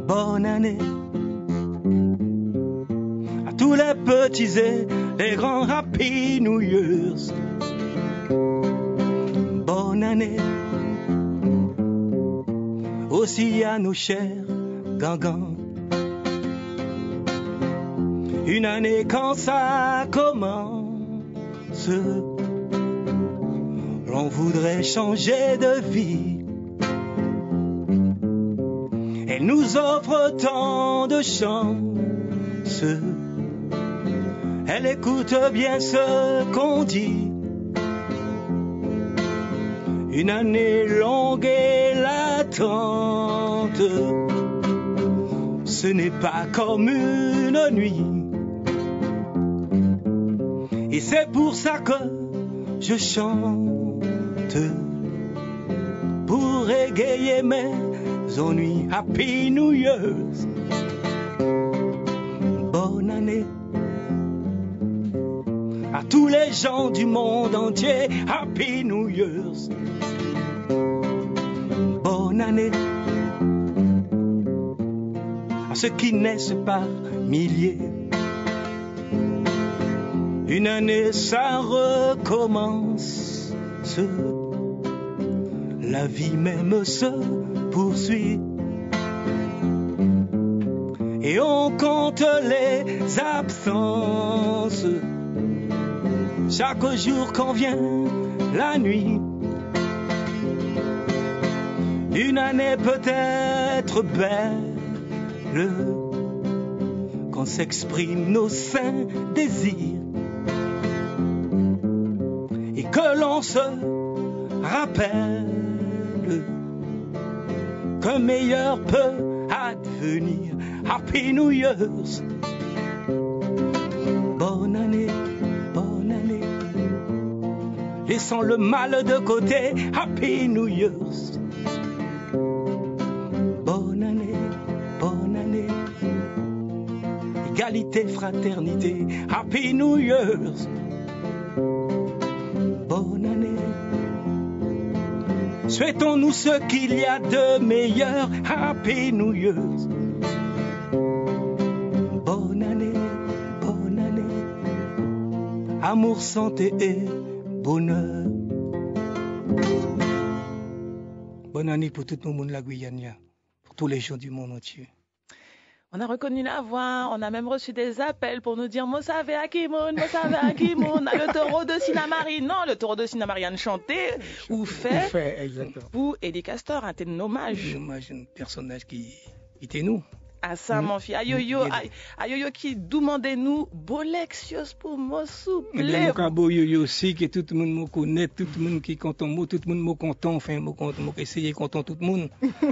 Bonne année à tous les petits et les grands Happy New Year's. Bonne année aussi à nos chers gangans. Une année quand ça commence, l'on voudrait changer de vie. Elle nous offre tant de chance. Elle écoute bien ce qu'on dit. Une année longue et latente, ce n'est pas comme une nuit. Et c'est pour ça que je chante, pour égayer mes ennuis. Happy New Year's. Bonne année à tous les gens du monde entier. Happy New Year's. Bonne année à ceux qui naissent par milliers. Une année ça recommence. La vie même se poursuit. Et on compte les absences. Chaque jour quand vient la nuit. Une année peut être belle quand s'expriment nos saints désirs. Et que l'on se rappelle qu'un meilleur peut advenir. Happy New Year's. Bonne année, bonne année. Laissons le mal de côté. Happy New Year's. Bonne année, bonne année. Égalité, fraternité. Happy New Year's. Bonne année. Souhaitons-nous ce qu'il y a de meilleur. Happy New Year's. Bonne année, bonne année. Amour, santé et bonheur. Bonne année pour tout le monde de la Guyane, pour tous les gens du monde entier. On a reconnu la voix, on a même reçu des appels pour nous dire Mossavé Akimoun, Mossavé Akimoun, le taureau de Sinamari. Non, le taureau de Sinamari a chanté ou fait. Exactement. Ou Eddie Castor, un tel hommage. Un hommage, un personnage qui était nous. À ça, mon fils. Ayoyo qui demandait-nous Bolexios pour moi souple. Mais mon yo aussi, que tout le monde me connaît, tout le monde qui compte en mot, tout le monde me content, enfin, me essayer content tout le monde.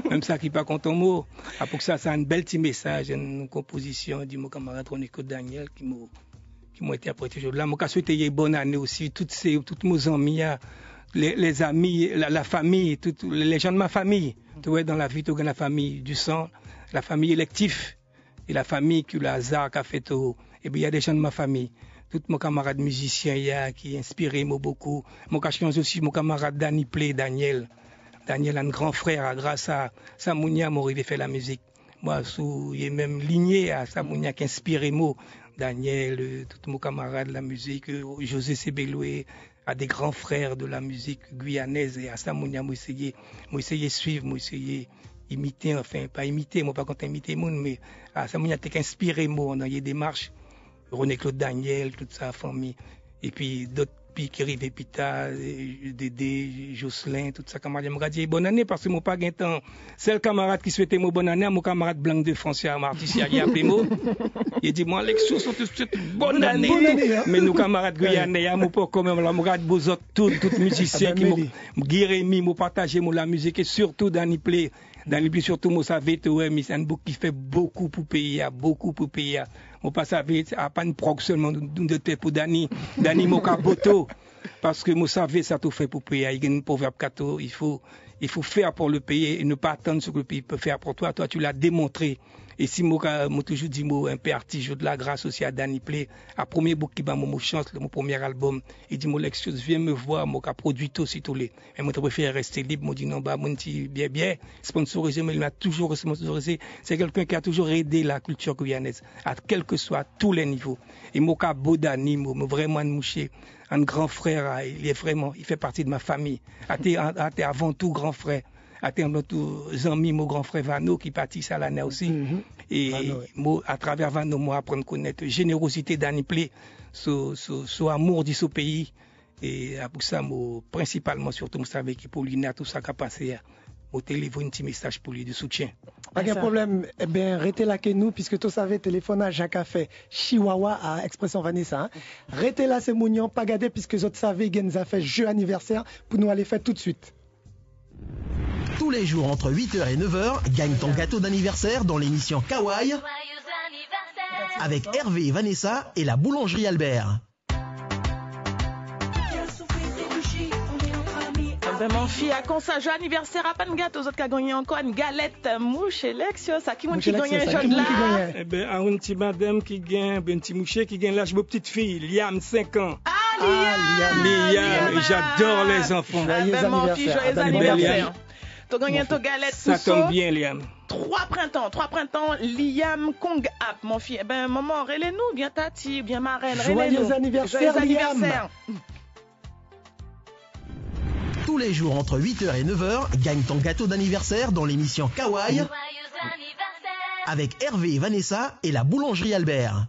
Même ça qui pas content mot. Pour ça, c'est un bel petit message, une composition du mon camarade Ronico Daniel qui m'ont été apprêtés aujourd'hui. Là, mon cas souhaité une bonne année aussi, toutes mes amis, les amis, la famille, les gens de ma famille. Tu vois, dans la vie, tu as la famille du sang. La famille élective et la famille que le hasard a fait tout. Et puis il y a des gens de ma famille. Tous mes camarades musiciens qui inspiré moi beaucoup. Mon cachon aussi mon camarade Danny Play, Daniel, un grand frère, grâce à Samounia, moi arrivé faire la musique. Moi, il est même ligné à Samounia qui inspiré moi. Daniel, tous mes camarades de la musique, José Sebeloué, à des grands frères de la musique guyanaise et à Samounia, moi essayer de suivre, moi essayer imiter, enfin, pas imiter, moi pas contre imiter monde, mais ça m'a été inspiré, moi, dans les démarches. René-Claude Daniel, toute sa famille. Et puis d'autres pays qui arrivent, Pita, Dédé, Jocelyn, tout ça, camarade. Je me dit bonne année parce que moi pas gain temps. C'est le camarade qui souhaitait moi bonne année, mon camarade blanc de France, Marticia, il a appelé moi. Il dit, moi, l'élection sont tous bonne année. Mais nous, camarades guyanais, moi, pas quand même, là, moi, regarde, vous autres, tous musiciens qui m'ont, Guérémy, m'ont partagé, la musique et surtout, Danny Play. Dans les plus surtout, moi, ça fait, mais c'est un bouc qui fait beaucoup pour payer, beaucoup pour payer. Moi, pas ça fait, à pas une proc seulement de paix pour Danny Mokaboto. Parce que moi, savez, ça tout fait pour payer. Il y a une proverbe cato, il faut faire pour le payer et ne pas attendre ce que le pays peut faire pour toi. Toi, tu l'as démontré. Et si moi toujours dit moi un père artisan de la grâce aussi à Danny Play, à premier book qui m'a mon chance, mon premier album, il dit mon Lexios viens me voir, moi qui produit aussi tous les. Mais moi je préfère rester libre, moi dit non bah mon petit bien sponsorisé, mais il m'a toujours sponsorisé. C'est quelqu'un qui a toujours aidé la culture guyanaise à quel que soit tous les niveaux. Et moi qui beau Dani, moi vraiment mouché, un grand frère, il fait partie de ma famille. A été avant tout grand frère. À tous amis, mon grand frère Vano qui partit à l'année aussi. Et moi, à travers Vano, moi, apprendre à connaître la générosité d'Annie Play, son amour de ce pays. Et pour ça, moi, principalement, surtout, je savais que pour lui, tout ça qui a passé, je téléphone un petit message pour lui de soutien. Pas de problème. Eh bien, restez là que nous, puisque tu savais, téléphone à Jacques a fait Chihuahua à Expression Vanessa. Hein. Restez là, c'est mounion, pas garder, puisque vous savez, il nous a fait jeu anniversaire pour nous aller faire tout de suite. Tous les jours entre 8h et 9h, gagne ton gâteau d'anniversaire dans l'émission Kawaii avec Hervé et Vanessa et la boulangerie Albert. Ben mon fils a comme ça, joyeux anniversaire à pas de gâteau, aux autres qui a gagné encore une galette mouche et Lexios, à qui mon qui gagne un jeu de là. Eh ben, à une petite madame qui gagne, un petit moucher qui gagne l'âge de petite fille, Liam, 5 ans. Liam, j'adore les enfants. Ben mon fils, joyeux anniversaire. Tu as gagné ton galette tout ça. Ça tombe bien, Liam. 3 printemps, Liam Kong App, mon fils. Eh ben, maman, relais-nous, bien tati, bien marraine, relais-nous. Joyeux anniversaire, Liam. Tous les jours entre 8h et 9h, gagne ton gâteau d'anniversaire dans l'émission Kawaii avec Hervé et Vanessa et la boulangerie Albert.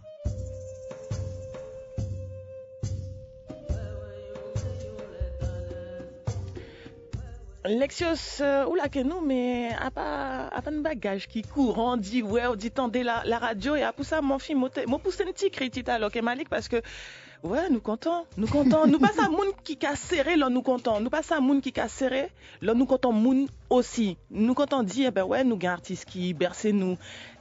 Lexios, oula que nous, mais à pas un bagage qui court, on dit ouais, on dit tendez la radio et à pour ça mon fils m'a poussé un petit cri tita alors que Malik parce que ouais, nous comptons, nous pas ça moun qui a serré là nous comptons, nous pas ça moun qui a serré là nous comptons moun aussi, nous comptons dire ben ouais nous gain artistes qui bercent nous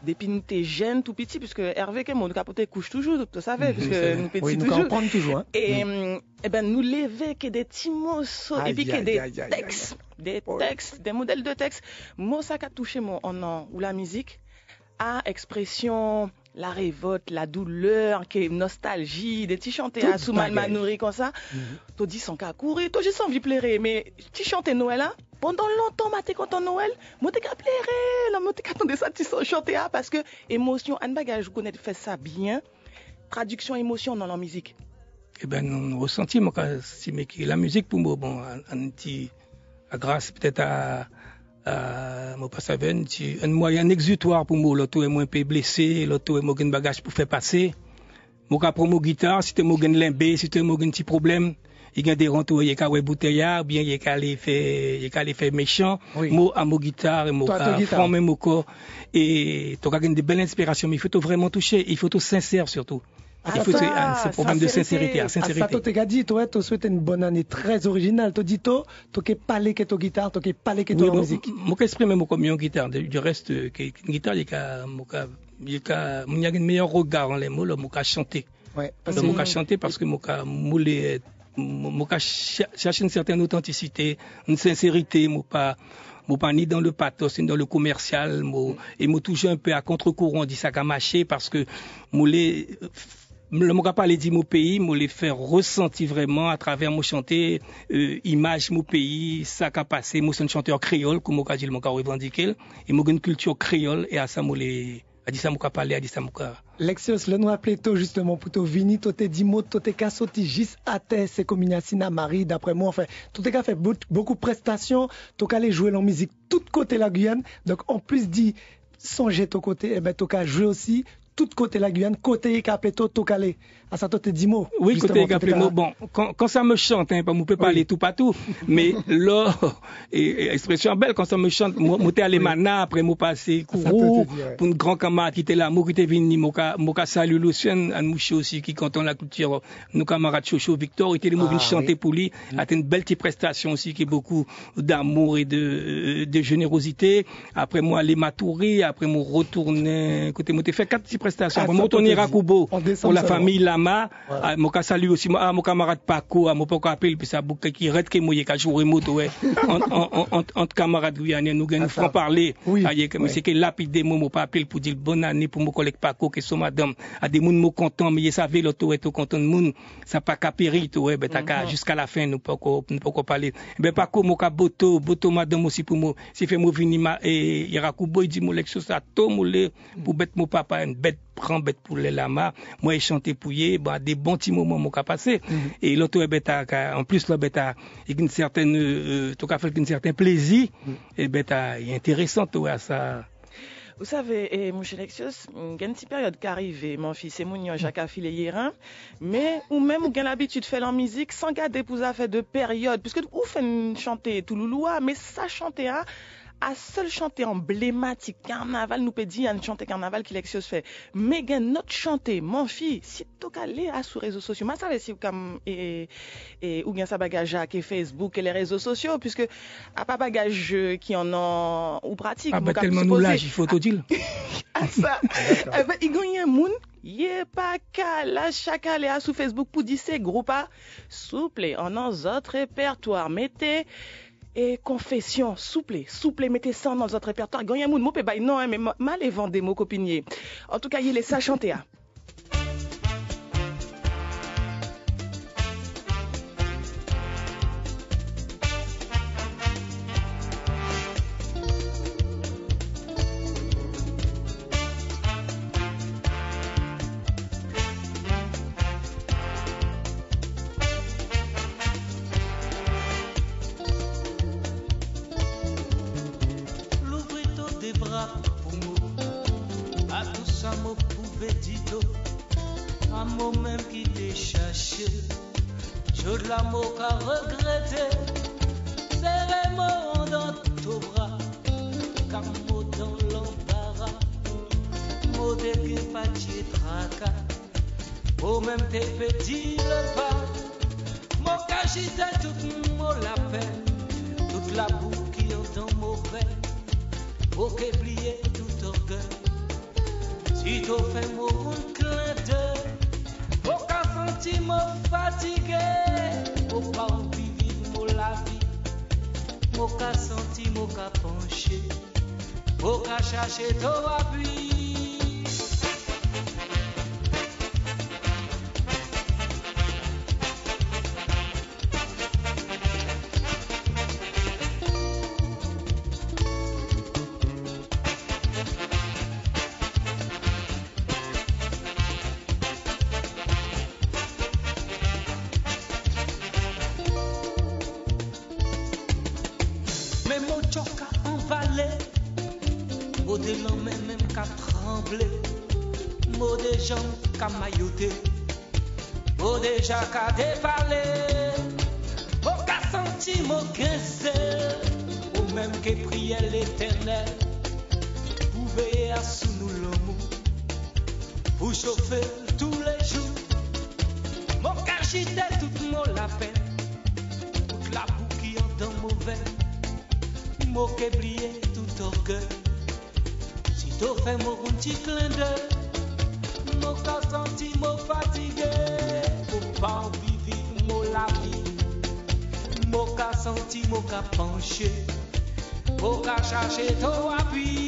depuis nous t'es jeunes tout petit puisque Hervé que mon capoté couche toujours, tu savais parce que nous petit nous toujours. Comprendre toujours hein. Et ben nous lever que des petits mots et puis que des textes. Des textes, des modèles de textes. Moi, ça a touché mon nom ou la musique à expression, la révolte, la douleur, qui est nostalgie, des petits chantés à Soumal Manouri comme ça. Tu dis son cas courir, tu juste envie de pleurer, mais tu chantes Noël là. Pendant longtemps, tu es content Noël, moi t'es qu'à pleurer, moi t'es qu'à attendre ça, tu chanter parce que émotion, un bagage, je connais faire ça bien. Traduction émotion dans la musique. Eh ben, nous ressenti, moi, que la musique pour moi, bon, un petit. Grâce peut-être à mon passage, un moyen exutoire pour moi. L'auto est moins blessé, l'auto est moins un bagage pour faire passer. Moi, quand mon guitare, si tu as un limbé, si tu as un petit problème, il y a des retours, il y a des bouteilles, ou bien il y a des faire méchant. Moi, à mon guitare, et mon former mon corps. Et tu as des belles inspirations, mais il faut vraiment toucher, il faut tout sincère surtout. Il faut un problème de sincérité. Ça tu as dit, toi, tu souhaites une bonne année très originale. Tu dis, tu as parlé que ta guitare, tu as parlé que ta musique. Moi, j'exprime mon comme une guitare. Du reste, une guitare, il y a un meilleur regard en les mots, moi, je chanter. Je chanter parce que moi, je cherche une certaine authenticité, une sincérité, moi, pas ni dans le pathos, ni dans le commercial, et moi, toujours un peu à contre-courant, dit ça qu'a marché parce que le mot parler dit mon pays, me les faire ressentir vraiment à travers mon chanter image mon pays, ça qu'a passé, moi c'est un chanteur créole comme moi dit mon cas revendiquer et moi une culture créole et à ça moi les a dit ça mon cas parler a dit ça mon cas Lexios le nous appelé toi justement pour te venir toi te dit mot toi te ka sorti juste à terre c'est comme Sina Marie d'après moi enfin tout te ka fait beaucoup de prestations toi ka aller jouer en musique tout côté la Guyane donc en plus dit songer ton côté et ben toi ka jouer aussi tout côté la Guyane, côté Capeto, Tocalé. À ça, tu te dis mots. Oui, côté Capeto. Bon, quand ça me chante, hein, on peut pas aller tout partout, mais là, expression belle, quand ça me chante, moi, t'es allé maintenant, après, moi, passé, Kourou, pour une grande camarade qui était là, moi, qui était venu, moi, salut Lucien, un mouché aussi, qui cantonne la culture, nos camarades Chocho, Victor, il était venu chanter pour lui, a une belle petite prestation aussi, qui est beaucoup d'amour et de générosité. Après, moi, aller m'atourer, après, moi, retourner, côté, moi, t'ai fait 4 petites prestations. Après, moi, retourner à Kubo, pour la famille, là, lama, mon cas salut aussi mon camarade Paco, mon pas appel puis ça bouc qui rete que moi qui jouer moto ouais. Entre camarades guyanais nous gagne franc parler. C'est que lapide mon pas appel pour dire bonne année pour mon collègue Paco que son madame a des monde content mais ça veut l'auto est content de monde ça pas capéri tout ouais ben jusqu'à la fin nous pas parler. Ben Paco mon cas boto madame aussi pour moi si fait moi venir et Yarakubo dit mon lex ça tout moulé pour bête mon papa une bête prend bête pour les lamas moi et chanter pouiller des bons petits moments mon cas passé et l'auto bête en plus la bête une certaine tout cas fait une certain plaisir et bête intéressant tout à ça. Vous savez, mon cher Lexios, il y a une petite période qui arrive, mon fils, c'est mon Jacques Affilé hier, mais ou même vous avez l'habitude de faire la musique sans garder pour ça fait de période, puisque vous faites chanter tout louloua, mais ça chanter à seul chanter emblématique carnaval nous peut dire un chanter carnaval qui Lexios fait mais gain notre chanter mon fils si tu aller à sur réseaux sociaux moi savais si comme et ou gain ça bagage et Facebook et les réseaux sociaux puisque à pas bagage qui en ont ou pratique tellement nous là il faut tout dire ça il gagne un monde yé pas qu'à la chaque aller à sur Facebook pour dire c'est groupe souple en autres répertoire mettez et confession, souple, mettez ça dans notre répertoire. Gagne un mot, moi, non, mais mal et vendez, mon copinier. En tout cas, il est ça chanter. Qu'à dévaler, au cas senti mon grincer, ou même que priait l'éternel, vous veillez à sous nous l'amour, vous chauffez tous les jours, mon cas j'étais tout mon la peine, toute la boue qui entend mauvais, mon que brillait tout orgueil, si t'as fait mon petit clin d'œil, mon cas senti mon fatigué. Pas vivre mon la vie, mon cas senti, mon cas penché, mon cas chercher ton appui.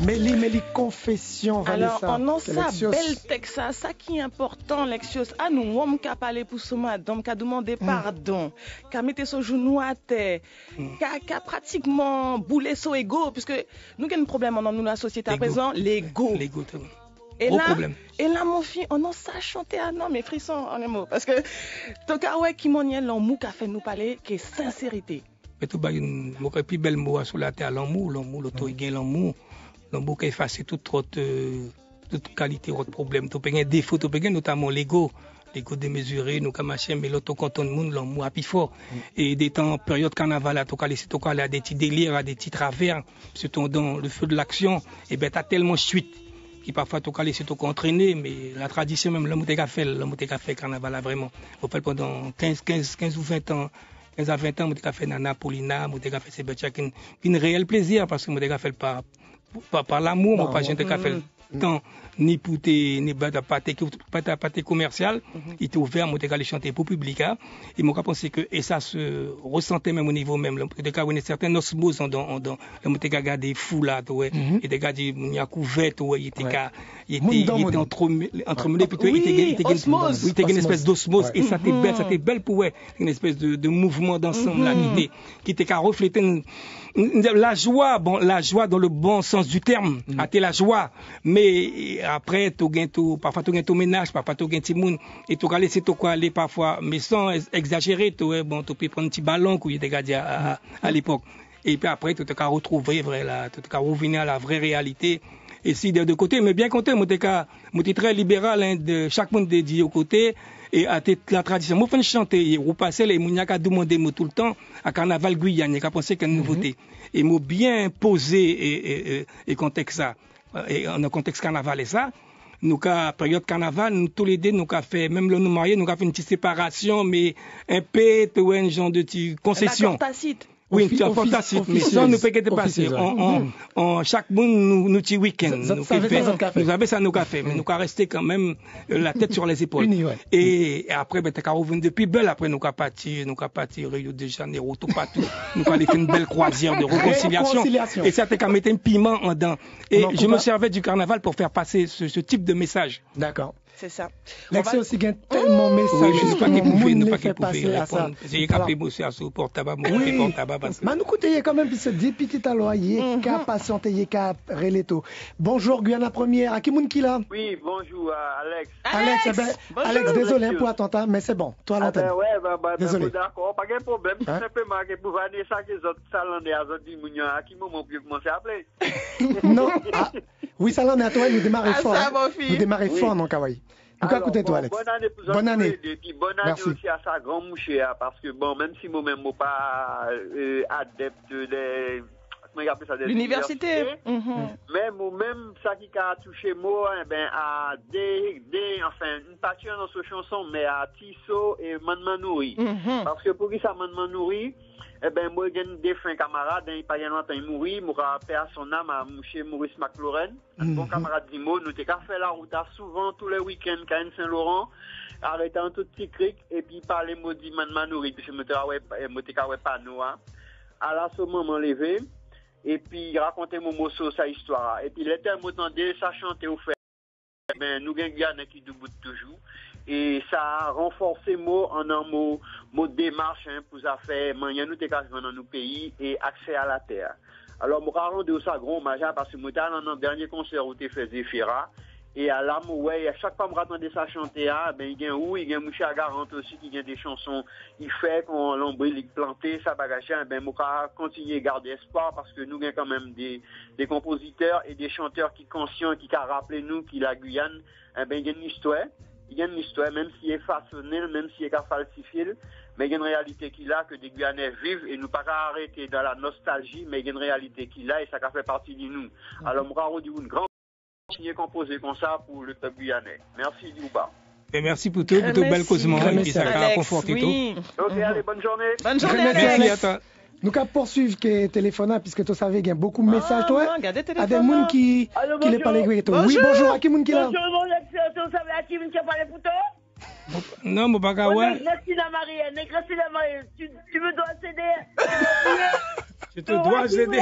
Méli confession. Alors, on a ça, bel texte, ça qui est important, Lexios. Ah, nous, on m'a parlé pour ce madame, qui a demandé pardon, qui a mis son genou à terre, qui a pratiquement boulé son ego, puisque nous avons un problème dans la société à présent, l'ego. L'ego, et là, mon fils, on a ça chanté à non, mais frisson, en un mot. Parce que, toka ouais, qui m'en y a l'amour qui a fait nous parler, qui est sincérité. Mais tout bas, une plus belle mot sur la terre, l'amour, l'auto, il y a l'amour. L'amour qui efface toute qualité, autre problème. Tu peux un défaut, tu peux notamment l'ego démesuré, nous, comme machin, mais l'auto, quand on monde, l'amour a plus fort. Et des temps, période carnaval, tu as des petits délires, à des petits travers, surtout dans le feu de l'action, et ben, t'as tellement suite. Qui parfois tu laissé tout entraîner, mais la tradition même, l'homme qui a fait carnaval là, vraiment. On fait pendant 15 ou 20 ans, 15 à 20 ans, on a fait Nana Paulina, on a fait Sebetcha, qui est un réel plaisir parce que on a fait par l'amour, on pas gente qui a fait tant ni pour ni pâté commercial, il était ouvert, on a chanter pour public, et moi je pense que et ça se ressentait même au niveau même, on a une certaine osmose dans on a gardé fou là, et des gars il y a couvert, il était entremêlé plutôt, il était une espèce d'osmose et ça était belle pour une espèce de mouvement d'ensemble là qui était qu'à refléter la joie dans le bon sens du terme, a été la joie, mais après parfois tu gagnes ton ménage, parfois tu gagnes petit monde et tu vas laisser quoi aller parfois, mais sans exagérer, tu peux prendre un petit ballon qu'il y a des gars à l'époque, et puis après tu te retrouver vrai là, tu te revenir à la vraie réalité. Et si de côté, mais bien compté, moi t'es très libéral, de chaque monde dédié au côté. Et à la tradition, moi, je chanter, et vous passez, les mouniakas demandé tout le temps, à Carnaval Guyane, il y a pensé qu'il y a une nouveauté. Et moi, bien posé, et contexte ça, et en un contexte carnaval et ça, nous, à période carnaval, nous, tous les deux, nous, avons fait, même le nous marié, nous, avons fait une petite séparation, mais un peu, un genre de petite concession. Oui, une petite fantastique, mais ça, nous peut être passé. Chaque monde, nous, petit week-end, nous avons ça, nous café, mais nous, avons resté quand même la tête sur les épaules. Et après, ben, t'as revenu depuis belle, après, nous, avons parti Rio de Janeiro, tout partout. Nous, avons fait une belle croisière de réconciliation. Et ça, t'as mettre un piment en dedans. Et je me servais du carnaval pour faire passer ce type de message. D'accord. C'est ça. Lexi aussi gagne tellement de messages. Je ne sais pas qui pouvait répondre. J'ai capté bosser à ce portable, mon portable. Mais nous écoutez quand même, puis ce dit petit aloyer, qu'à patienter, qu'à relato. Bonjour, Guyana Première. À qui moun qui là? Oui, bonjour, Alex. Alex, désolé pour attendre, mais c'est bon. Toi, l'antenne. Désolé. D'accord, pas de problème. Tout simplement, que pour Vanessa, que les autres salons des Azodi Mounion, à qui moment vous commencez à appeler? Non. Oui, salon à toi, nous démarrons fort. Nous démarrons fort, non, Kawaii. Alors, Alex. Bonne année. Et puis bonne année aussi à sa grand mouché, parce que bon, même si moi-même, je ne suis pas adepte des l'université. Mais moi-même, ça qui a touché moi, à une partie dans ce chanson, mais à Tissot et Manmanouri. Parce que pour qui ça Manmanouri, moi, j'ai des fins camarades, il n'y a pas longtemps, il mourit, moi, père à son âme, à M. Maurice McLaurin, un bon camarade d'Imo, nous avons fait la route souvent, tous les week-ends, à Saint-Laurent, arrêtant un tout petit cric, et puis parler maudit Manmanouri, puis je me disais, pas nous, à la ce moment levé, et puis raconter mon mot sur sa histoire, et puis l'été, m'entendait, ça chantait au fait, nous gagnons qui debout toujours. Et ça a renforcé en un mot démarche pour ça faire manier nous dans nos pays et accès à la terre. Alors moi rendu ça grand hommage parce que moi dans le dernier concert où tu faisais Zéphira et à l'âme ouais à chaque fois moi attendais ça chanter il y a Mouché à Garante aussi qui a des chansons il fait qu'on l'ombrique planté ça bagage moi continuer garder espoir parce que nous avons quand même des compositeurs et des chanteurs qui conscients qui rappellent nous qui la Guyane il y a une histoire. Il y a une histoire, même si elle est façonnée, même si elle est falsifiée, mais il y a une réalité qu'il a, que des Guyanais vivent, et nous pas arrêter dans la nostalgie, mais il y a une réalité qu'il a, et ça fait partie de nous. Alors, moi, on dit une grande signé composé comme ça pour le peuple guyanais. Merci, Diouba. Et merci pour tout, belle causement, et puis ça a conforté tout. Ok, allez, bonne journée. Bonne journée, merci à toi. Nous allons poursuivre le téléphone, puisque tu savais qu'il y a beaucoup de messages. Toi, il y a des gens qui ne parlent pas. Oui, bonjour, à qui est là? Bonjour, mon ex, tu savais à qui est parlé pour toi? Non, mon bagage, ouais. Christina Marie, tu me dois céder. Je te dois aider.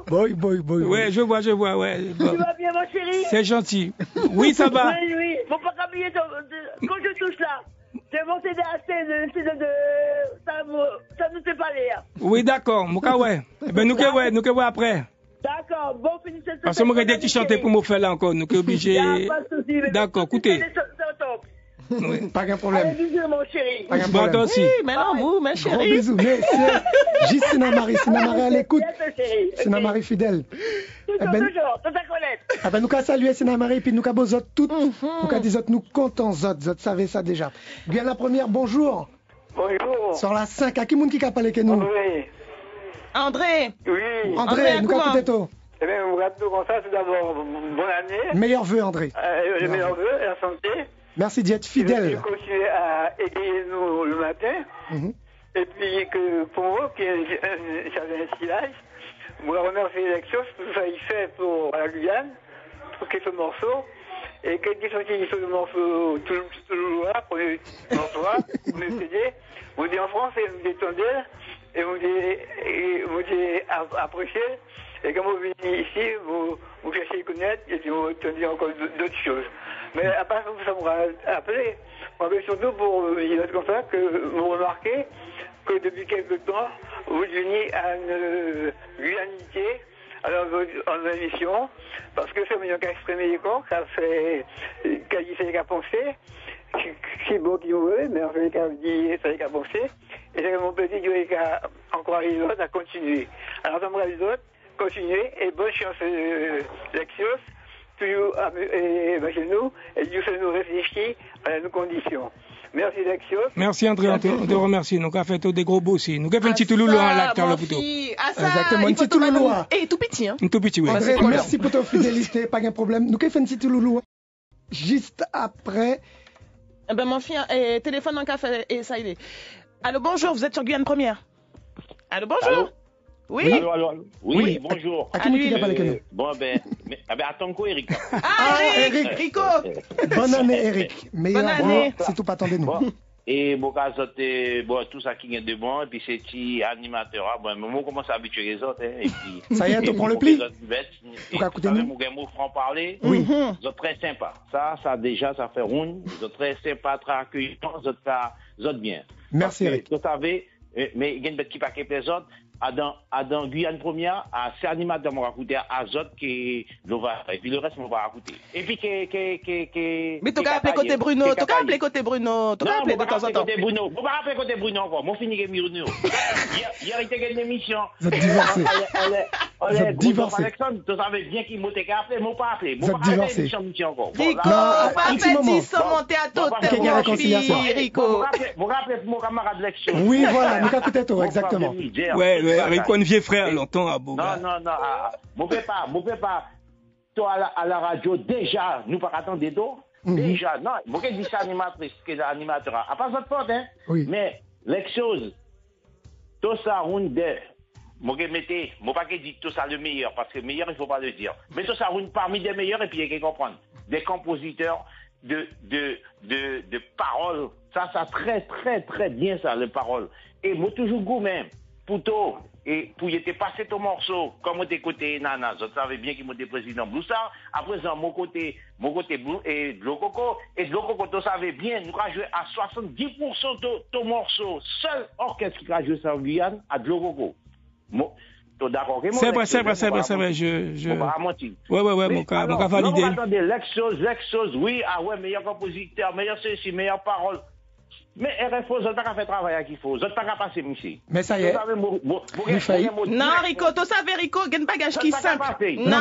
Boy. Ouais, je vois, ouais. Bon. Tu vas bien, mon chéri? C'est gentil. Oui, ça va. Oui. Faut pas qu'habiller quand je touche là. J'ai mon CD ça nous fait parler. Oui, d'accord. Mouka, ouais. Eh ben, nous que ouais après. D'accord, bon finissez. Parce que moi, j'ai des petits chanter pour me faire là encore. Nous que obligés. D'accord, écoutez. Oui. Pas qu'un problème. Allez, bisous, mon chéri. Pas qu'un problème. Toi aussi. Mais non, vous, ma Gros chérie. bisous. Mais c'est juste Sinamari à l'écoute. Yes, chéri. Sinamari fidèle. Toujours, tout à connaître. Ah ben nous qu'à saluer Sinamari puis nous qu'à beaux autres toutes. Nous qu'à dire autres nous comptons autres savez ça déjà. Bien la première, bonjour. Bonjour. Sur la 5, à qui moun qui a parlé que nous? André. Oui. André, nous qu'à comment? écouter tout. Eh bien, vous regardez tout comme ça, tout d'abord, bonne année. Meilleurs vœux André. Les meilleurs vœux, la santé. Merci d'y être Je fidèle. continue à égayer nous le matin. Et puis que pour moi, qui est un certain stylage, je vous remercie l'élection, tout ça il fait pour la Guyane, pour qu'il ce morceau. Et quand il sortit ce morceau tout le jour, pour le morceau, vous me CD, vous dites en français, vous dites tondel, et vous dites apprécier. Et quand vous venez ici, vous cherchez à connaître, et puis vous tenez encore d'autres choses. Mais à part ça, vous m'avez appelé. Mais surtout pour dire comme ça que vous remarquez que depuis quelque temps, vous devenez une Guyanité en émission, parce que c'est meilleur qu'à exprimer les corps, ça fait qu'à dire c'est qu'à penser, c'est bon qui veut, mais en fait qu'à dire c'est qu'à penser, et c'est mon petit Dieu qu'à encourager les autres à continuer. Alors j'aimerais les autres continuer, et bonne chance Lexios, toujours chez nous, et Dieu fait nous réfléchir à nos conditions. Merci Lexios. Merci André, on te remercie. Nous avons fait des gros beaux aussi. Nous avons fait un petit touloulou en l'acteur le plutôt. Exactement, un petit touloulou. Et tout petit, hein. Un tout petit, oui. André, merci pour ta fidélité, pas de problème. Nous avons fait un petit touloulou. Juste après. Eh ben, mon fils, téléphone dans le café, et ça y est. Allô, bonjour, vous êtes sur Guyane Première. Allô, bonjour. Allô? Oui. Allô. Oui, bonjour. À qui nous qui a parlé que nous? Bon, attends quoi, Eric? Eric. Rico. Bonne année, Eric. Meilleur année. C'est tout, attendez-nous. Bon. Et bon, tout ça qui est de bon, et puis c'est petit animateur. Bon, moi, commence à habituer les autres, hein, et puis. Ça y est, tu prends le pli? Tout cas, écoutez-nous. Mon mot franc-parler. Oui. Vous êtes très sympa. Ça déjà, ça fait round. Vous êtes très sympa, très accueillant. Vous êtes bien. Merci, Eric. Vous savez, mais il y a une bête qui paquet les autres. Dans Guyane Première, c'est animateur m'a raconté à Zot qui va et puis le reste m'a pas raconté. Et puis mais tu as appelé côté Bruno, tu as appelé côté Bruno, tu as appelé de temps en temps. Bruno, on va appeler côté Bruno encore. Mon fini que Bruno. Il y a été une émission. Vous êtes divorcé. Vous êtes divorcé. Alexandre, tu savais bien qu'il m'a appelé, m'ont pas appelé. Vous êtes divorcé. Rico, on va faire 10 monter à tout Rico. Vous rappelez mon camarade Lexion. Oui, voilà, nous capitez tout, exactement. Ouais, avec un vieux frère longtemps à Boga. Non, mon pas. Toi à la radio, déjà, nous pas attendre des dos. Déjà, non, vous pouvez dire ça animatrice, que l'animateur. À part votre porte, hein. Oui. Mais, les choses, tout ça, round de. Moi, pas dire tout ça le meilleur, parce que meilleur, il faut pas le dire. Mais tout ça, round parmi des meilleurs, et puis il y a comprendre. Des compositeurs de paroles. Ça, très, très, très bien, ça, les paroles. Et moi, toujours goût même. Pouto, et pour y être passé ton morceau, comme t'es côté Nana, je savais bien qu'il m'était président Bloussard, à présent, mon côté Blou et de Lococo, tu savais bien, nous avons joué à 70% de ton morceau, seul orchestre qui a joué ça en Guyane, à de Lococo. D'accord, c'est vrai, je on va mentir. Ouais, mon cas validé. Attendez, l'ex-chose, oui, meilleur compositeur, meilleur ceci, meilleure parole. Mais RFO, vous n'avez pas fait le travail qu'il faut. Vous n'avez pas passer, monsieur. Mais ça y est. Non, Rico, tu savais, Rico, il y a un bagage qui est simple. Non,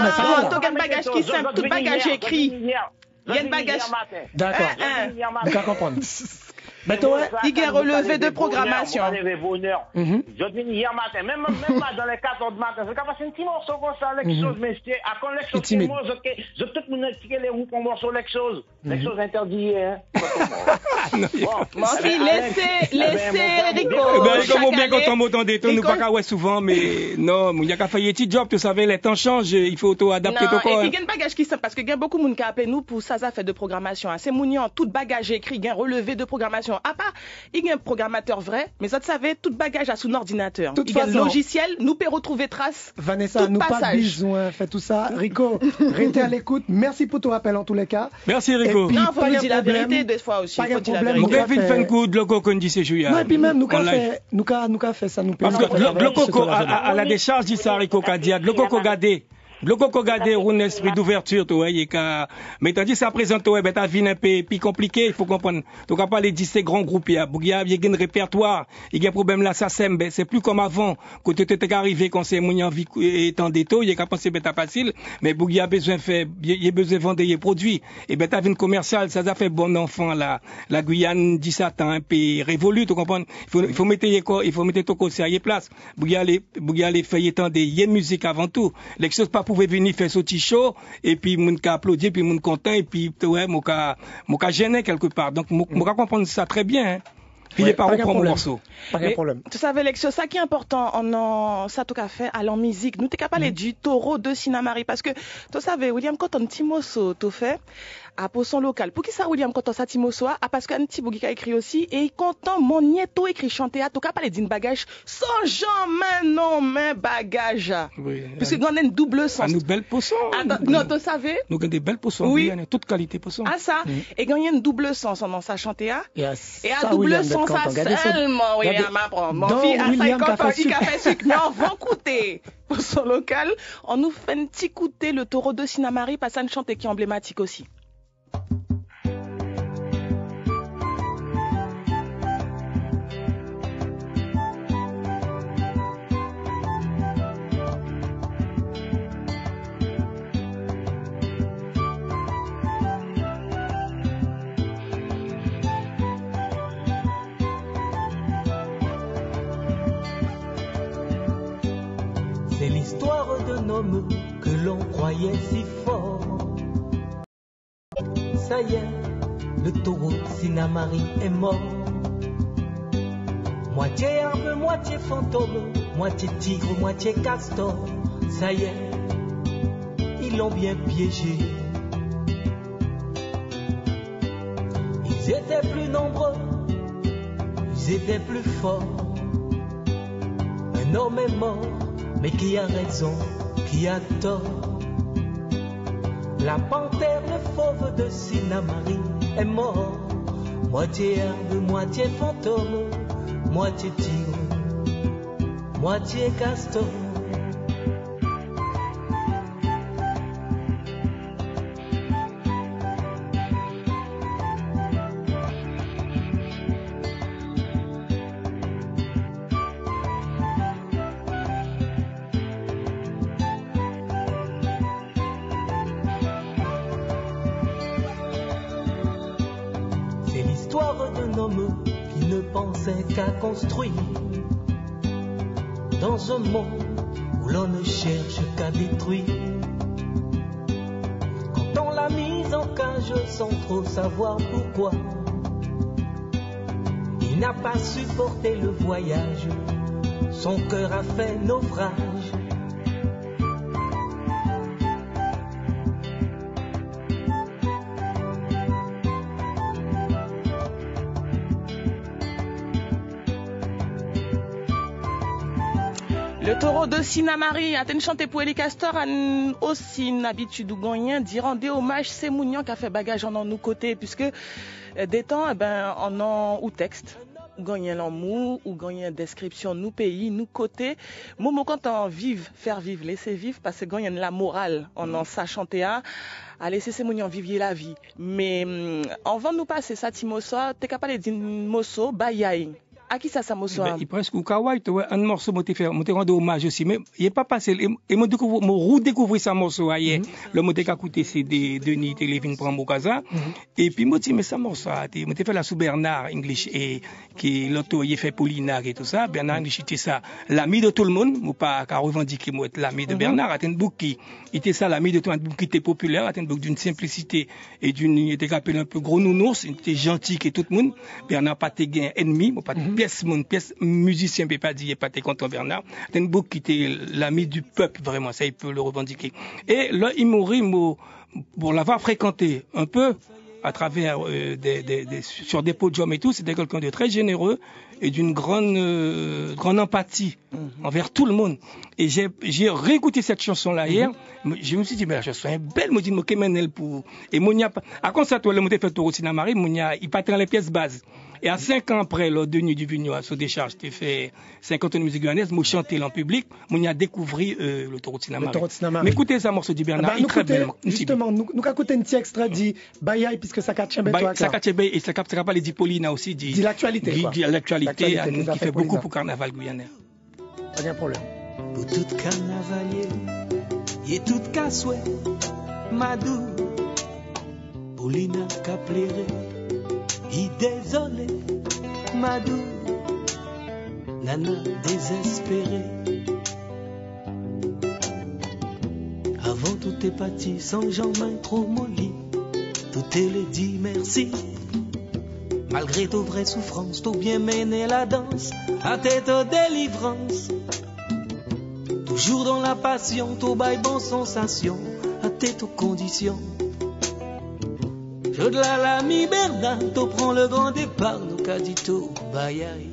tu as un bagage qui est simple. Tout bagage écrit. Il y a un bagage. D'accord. Je peux comprendre. Mais toi, il y a relevé de programmation. Je viens hier matin, même dans les 14 matin, je vais passer un petit morceau comme ça, les choses, mais c'est à quand les choses, moi, je tout le monde tirer les roues pour morceau, les choses interdit, hein. Mon fils, laissez Rico. Comme bien quand on m'entendait, nous pas qu'à souvent, mais non, il y a qu'à faire un petit job, tu savais, les temps changent, il faut auto-adapter ton corps. Et puis il y a un bagage qui simple, parce que il y a beaucoup de monde qui appelle nous pour ça fait de programmation. C'est mounion, tout bagage écrit, il y a un relevé de programmation. non. À part, il y a un programmateur vrai, mais ça, tu savais, tout bagage à son ordinateur. Toute il y a un façon, logiciel, nous peut retrouver trace. Vanessa, nous pas besoin, fait tout ça. Rico, restez à l'écoute. Merci pour ton rappel en tous les cas. Merci Rico. Non, faut dire la vérité des fois aussi. Pas de problème. Mon gars, il fait un coup de loco qu'on dit c'est Julia. Non, et puis même, nous qu'a fait ça, nous peut. Parce que le coco, à la décharge, dit ça, Rico, qu'a dit, le coco gardé. Le coco gardé un esprit d'ouverture, toi, mais tandis ça présente, toi, ben, ta vie un peu plus compliquée, il faut comprendre. Donc, à part les 10 ces grands groupes, il y a un répertoire, il y a un problème là, ça sème, ben, c'est plus comme avant, quand tu étais arrivé, quand c'est mon envie étant des taux, il y a qu'à penser, ben, t'as facile, mais il a besoin de faire, il a besoin de vendre des produits. Et ben, ta vie commerciale, ça a fait bon enfant, là, la Guyane, 17 ans, un peu révolue, tu comprends? Il faut mettre ton conseil à y place. Bougia les feuilletons des y musique avant tout. Les choses pas pouvait venir faire ce petit show et puis moun ka applaudir puis moun content et puis ouais mon ka gêné quelque part donc mon ka comprendre ça très bien hein. Puis les parents prennent mon morceau. Pas de problème. Tu savais Lexio, ça qui est important ça tout à fait à la musique nous t'es capable du taureau de Sinamari parce que tu savais William quand on petit morceau tout fait à son local. Pour qui ça William quand on ça petit morceau parce qu'un petit bougi a écrit aussi et content mon nieto écrit chanter à tout cas parler d'une bagage sans jamais non mais bagage. Oui. Parce que on a une double sens. Nous belles poissons. Non, tu savais? Nous avons des belles poissons. Oui. Toute qualité poisson. Ah ça. Et il y a une double sens dans ça chanter à. Yes. Et à double sens ça seulement William apprend. Mon fils à 50 ans il a fait sucre mais on va coûter. Pour son local, on nous fait un petit côté le taureau de Sinamari parce que une chante qui est emblématique aussi. C'est l'histoire d'un homme que l'on croyait si fort. Ça y est, le taureau Sinamari est mort. Moitié herbe, moitié fantôme, moitié tigre, moitié castor. Ça y est, ils l'ont bien piégé. Ils étaient plus nombreux, ils étaient plus forts. Un homme est mort. Mais qui a raison, qui a tort? La panthère, le fauve de Sinamari est mort. Moitié herbe, moitié fantôme, moitié tigre, moitié castor. Qui ne pensait qu'à construire dans un monde où l'on ne cherche qu'à détruire. Quand on l'a mise en cage sans trop savoir pourquoi, il n'a pas supporté le voyage, son cœur a fait naufrage. Le taureau de Sinamari a été chanté pour Eli Castor a aussi une habitude ou gagner d'y rendre hommage c'est Mounian qui a fait bagage en nous côté puisque des temps on a ou texte ou gagner l'amour ou gagner description nous pays nous côté moment quand on vive faire vivre laisser vivre parce que gagner la morale on en ça chanter à laisser ces Mounian vivre la vie mais avant nous passer ça Timoso t'es capable de dire mosso bayaï. À qui ça mosso? Il presque au kawaii, tu vois, un morceau m'a rendu hommage aussi, mais il n'est pas passé, et m'a redécouvert ça morceau hier. Le m'a écouté c'est des Denis Télévin pour mon casa, et puis m'a dit, mais ça morceau, m'a fait la sous Bernard English, et qui l'auto, il fait Polinard et tout ça, Bernard English était ça, l'ami de tout le monde, moi pas qu'à revendiquer moi être l'ami de Bernard, à un bouc qui était ça, l'ami de tout un bouc qui était populaire, à un bouc d'une simplicité, et il était appelé un peu gros nounours, il était gentil que tout le monde, Bernard pas tes gains ennemis, moi pas pièce musicien peut pas dire pas t'es content Bernard c'est une boucle qui était l'ami du peuple vraiment ça il peut le revendiquer et là il mourit pour l'avoir fréquenté un peu à travers sur des podiums et tout. C'était quelqu'un de très généreux et d'une grande empathie envers tout le monde. Et j'ai réécouté cette chanson-là hier. Je me suis dit, mais la chanson est belle. Je me dis, mais pour... Et Monia, à quand ça, toi, le monté fait Toro Sinamari, Monia, il part dans les pièces bases. Et à 5 ans après, lors de Nuit du Vigno à Sous-Décharge, j'ai fait 50 ans de musique guyanaise, moi chanté en public, moi a découvert le Toro de Sinamari. Mais écoutez ça morceau du Bernard, il est très belle. Justement, nous avons écouté un petit extrait dit Bayaï, puisque ça cache bien. Ça cache bien, et ça pas les Dipolina aussi, dit l'actualité. Dit l'actualité, qui fait beaucoup pour carnaval guyanais. Pas de problème. Pour tout carnavalier, et tout cassouet, Madou, Paulina Capléré. I désolé, Madou, Nana désespéré. Avant tout est parti sans Jean-Main trop molli. Tout est le dit merci. Malgré tes vraies souffrances, t'as bien mené la danse à tête de délivrance. Toujours dans la passion, t'as bail bonne sensation à tête aux conditions. Je de l'ami Bernard, t'en prends le grand départ, nous cadito, bayaï.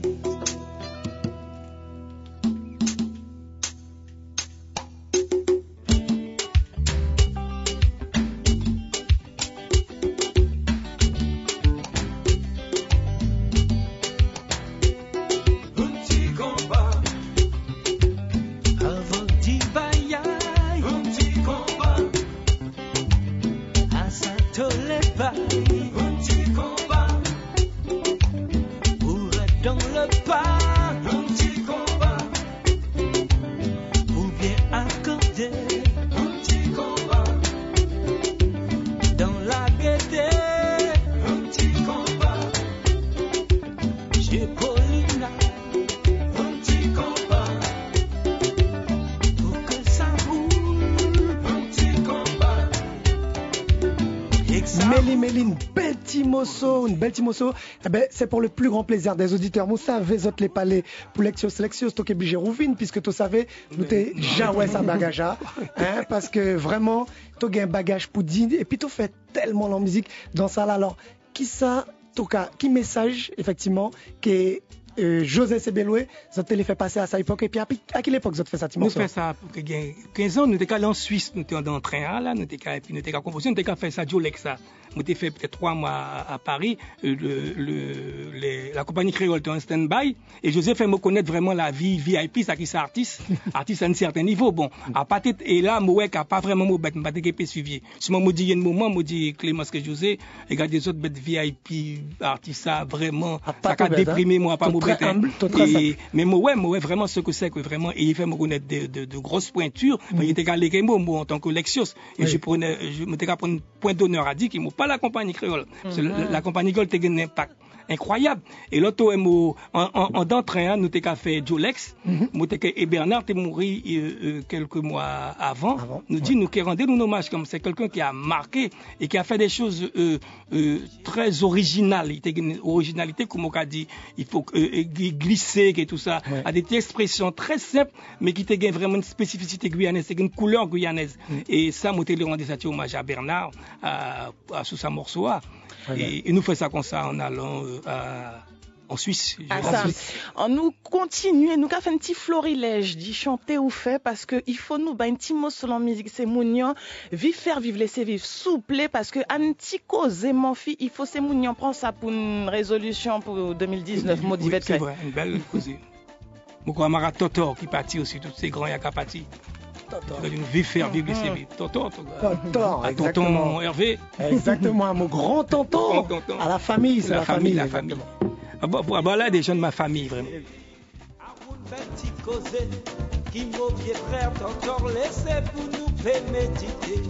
Une belle Timoso, eh ben, c'est pour le plus grand plaisir des auditeurs. Vous savez, vous les palais pour Lexios, tu es obligé rouvine, puisque tu savais, nous t'es jamais ça bagage, hein, parce que vraiment, tu as un bagage pour dire, et puis tu fais tellement la musique dans ça là. Alors, qui message, effectivement, que José Sebeloué, vous avez fait passer à sa époque, et puis à quelle époque vous avez fait ça, Timoso? Nous fait ça pour 15 ans, nous étions allés en Suisse, nous étions dans un train là, nous étions à composer, nous étions fait ça, Jolexa. Nous avons fait peut-être 3 mois à Paris. La compagnie créole était en stand-by. Et José fait me connaître vraiment la vie VIP, ça qui c'est artiste à un certain niveau. Bon, à partir et là, moi, qui n'a pas vraiment mon bête, je n'ai pas suivi. Si moi, dit, il y a un moment, moi, dit Clémence que José, et regarde des autres bêtes VIP, artistes, ça, vraiment, ça a déprimé, moi, pas mon bête. Mais moi, vraiment, ce que c'est, que vraiment, et il fait me connaître de grosses pointures. Il était allé avec moi, en tant que Lexios. Et je me prendre point d'honneur à dire qu'il m'a pas la compagnie créole. La compagnie créole a un impact incroyable. Et l'auto en d'entrain, nous avons fait Jolex, et Bernard est mort quelques mois avant. Nous dit nous qui rendons nous hommage comme c'est quelqu'un qui a marqué et qui a fait des choses très originales. Il y a une originalité, comme on a dit, il faut glisser et tout ça, à des expressions très simples, mais qui te vraiment une spécificité guyanaise, c'est une couleur guyanaise. Et ça, moi, je rendais ça hommage à Bernard, sous sa morceau. Et nous faisons ça comme ça en allant en Suisse. On nous continue, nous avons fait un petit florilège d'y chanter ou fait parce que il faut nous un petit mot sur la musique, c'est mounion, vivre, laisser vivre, souple parce que un petit cause, mon fils, il faut c'est mounion, prend ça pour une résolution pour 2019, motivé de c'est vrai, une belle cause. Beaucoup Amara Totor qui partit aussi, tous ces grands yaka partis. Vivre, laisser vivre. Totor, tonton Hervé. Exactement, mon grand tonton. À la famille, c'est la famille. Bon, là, des gens de ma famille, vraiment. Qui frère, encore laissé pour nous faire méditer.